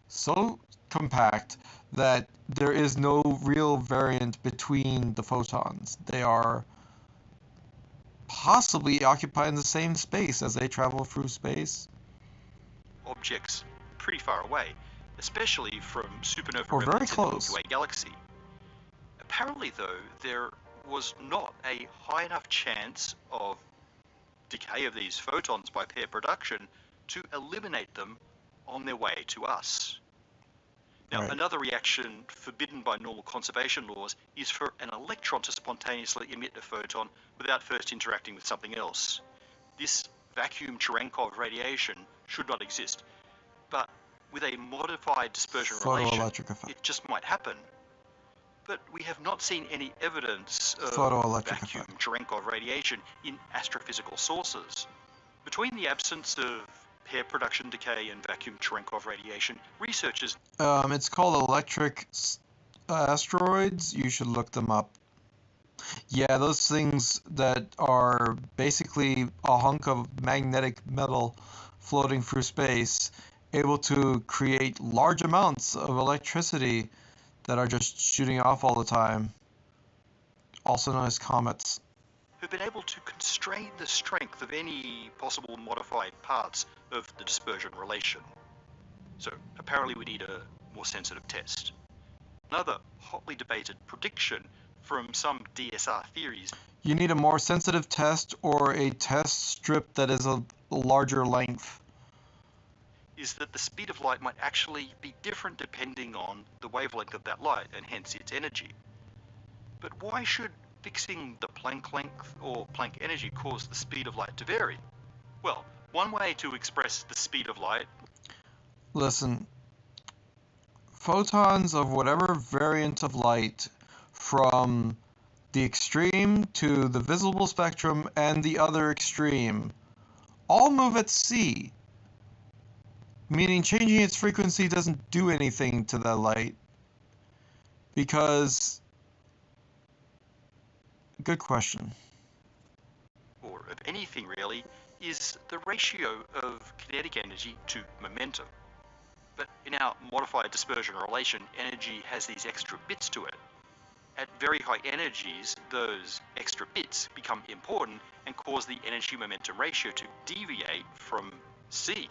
So compact that there is no real variant between the photons. They are possibly occupying the same space as they travel through space. Objects pretty far away, especially from supernova or very remnants close to a galaxy. Apparently, though, there was not a high enough chance of decay of these photons by pair production to eliminate them on their way to us. Now, another reaction forbidden by normal conservation laws is for an electron to spontaneously emit a photon without first interacting with something else. This vacuum Cherenkov radiation should not exist, but with a modified dispersion relation, Photoelectric effect. it just might happen. But we have not seen any evidence of Photoelectric vacuum effect. Cherenkov radiation in astrophysical sources. Between the absence of pair production decay and vacuum Cherenkov radiation, researchers It's called electric asteroids. You should look them up. Yeah, those things that are basically a hunk of magnetic metal floating through space, able to create large amounts of electricity that are just shooting off all the time, also known as comets. have been able to constrain the strength of any possible modified parts of the dispersion relation. So apparently we need a more sensitive test. Another hotly debated prediction from some DSR theories You need a more sensitive test or a test strip that is a larger length. is that the speed of light might actually be different depending on the wavelength of that light and hence its energy. But why should fixing the Planck length or Planck energy cause the speed of light to vary? Well, one way to express the speed of light Listen, photons of whatever variant of light, from the extreme to the visible spectrum and the other extreme, all move at c, meaning changing its frequency doesn't do anything to that light. Because, good question. or of anything really, is the ratio of kinetic energy to momentum. But in our modified dispersion relation, energy has these extra bits to it. At very high energies, those extra bits become important and cause the energy-momentum ratio to deviate from c.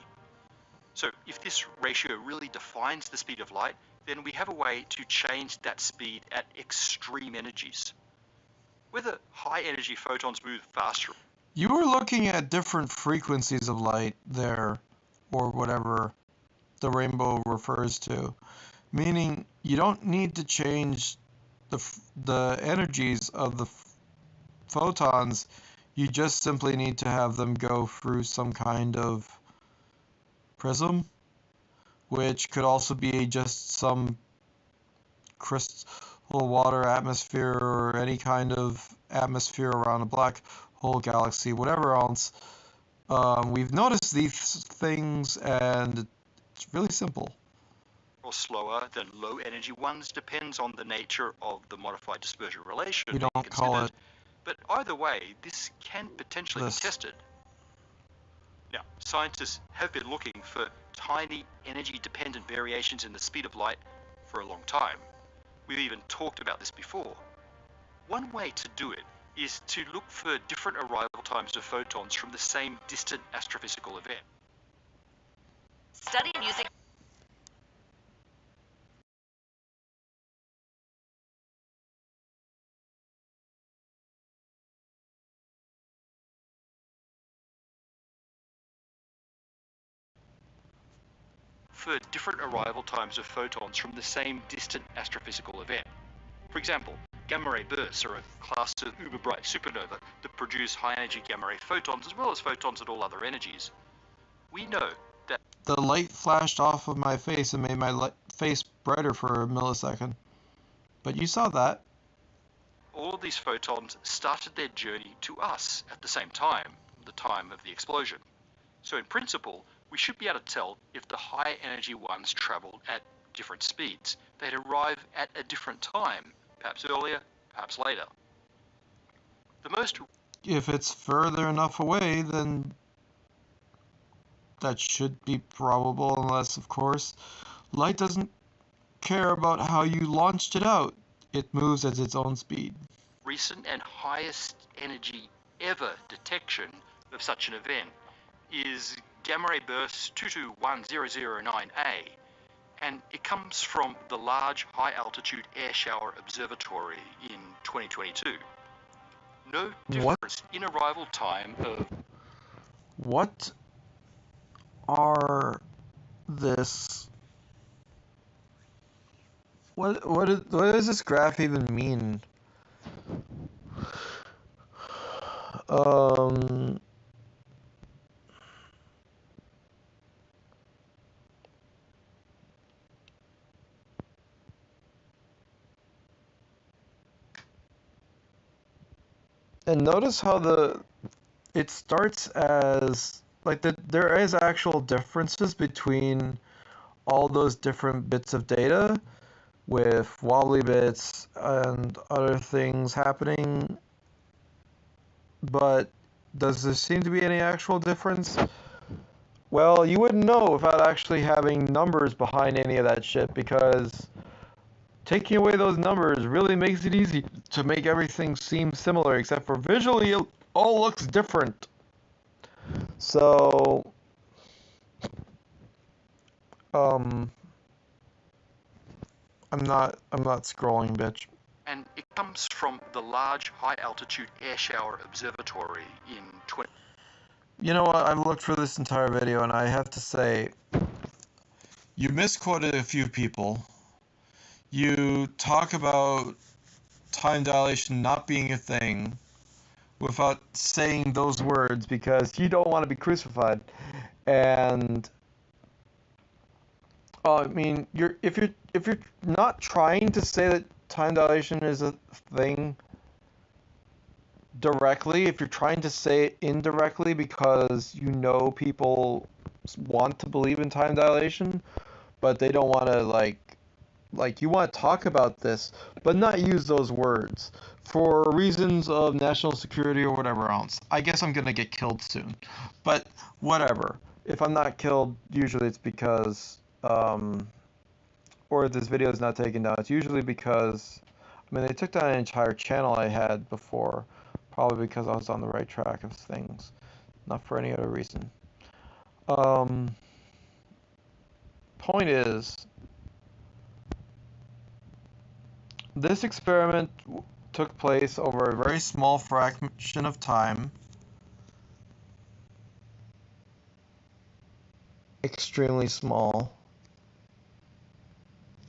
So if this ratio really defines the speed of light, then we have a way to change that speed at extreme energies. Whether high-energy photons move faster, You were looking at different frequencies of light there, or whatever the rainbow refers to, meaning you don't need to change the energies of the photons, you just simply need to have them go through some kind of prism, which could also be just some crystal water atmosphere or any kind of atmosphere around a black hole galaxy, whatever else. We've noticed these things, and it's really simple. or slower than low-energy ones depends on the nature of the modified dispersion relation We being don't call considered. it But either way, this can potentially this. be tested. Now, scientists have been looking for tiny energy-dependent variations in the speed of light for a long time. We've even talked about this before. One way to do it is to look for different arrival times of photons from the same distant astrophysical event. Study using For different arrival times of photons from the same distant astrophysical event. For example, gamma-ray bursts are a class of uber-bright supernova that produce high-energy gamma-ray photons as well as photons at all other energies. We know that The light flashed off of my face and made my face brighter for a millisecond. But you saw that. all of these photons started their journey to us at the same time, the time of the explosion. So in principle, we should be able to tell if the high energy ones traveled at different speeds. They'd arrive at a different time, perhaps earlier, perhaps later. The most If it's further enough away, then that should be probable, unless, of course, light doesn't care about how you launched it out. It moves at its own speed. recent and highest energy ever detection of such an event is gamma-ray burst 221009A, and it comes from the Large High Altitude Air Shower Observatory in 2022. No difference in arrival time of What are this? What does this graph even mean? Um, And notice how it starts as like there is actual differences between all those different bits of data with wobbly bits and other things happening, but does there seem to be any actual difference? Well, you wouldn't know without actually having numbers behind any of that shit, because taking away those numbers really makes it easy to make everything seem similar, except for visually it all looks different. So, I'm not scrolling, bitch. And it comes from the Large High Altitude Air Shower Observatory in 20. You know what? I've looked for this entire video, and I have to say, you misquoted a few people. You talk about time dilation not being a thing without saying those words because you don't want to be crucified. And I mean, if you're not trying to say that time dilation is a thing directly, if you're trying to say it indirectly because you know people want to believe in time dilation, but they don't want to like you want to talk about this, but not use those words for reasons of national security or whatever else. I guess I'm gonna get killed soon, but whatever. If I'm not killed, usually it's because, or if this video is not taken down, it's usually because, I mean, they took down an entire channel I had before, probably because I was on the right track of things, not for any other reason. Point is, this experiment took place over a very small fraction of time. Extremely small.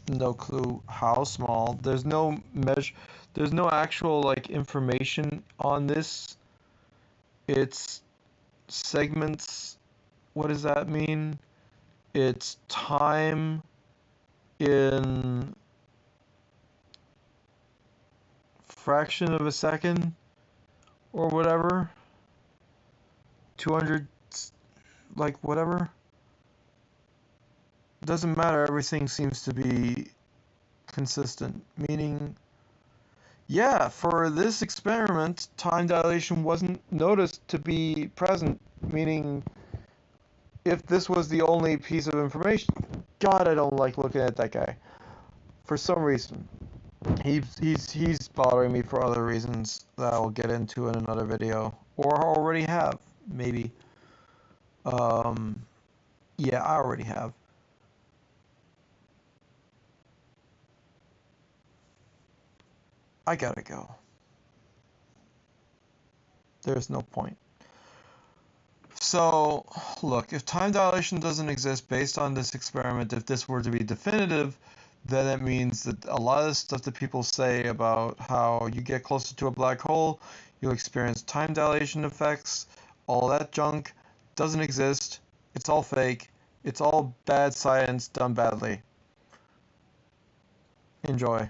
No clue how small. There's no there's no actual like information on this. It's segments. What does that mean? It's time in fraction of a second or whatever. 200, like whatever. Doesn't matter, everything seems to be consistent, meaning, yeah, for this experiment, time dilation wasn't noticed to be present, meaning if this was the only piece of information, God, I don't like looking at that guy. For some reason, he's bothering me for other reasons that I'll get into in another video, or already have, maybe. Yeah, I already have. I gotta go. There's no point. So, look, if time dilation doesn't exist based on this experiment, if this were to be definitive, then it means that a lot of the stuff that people say about how you get closer to a black hole, you'll experience time dilation effects, all that junk doesn't exist. It's all fake. It's all bad science done badly. Enjoy.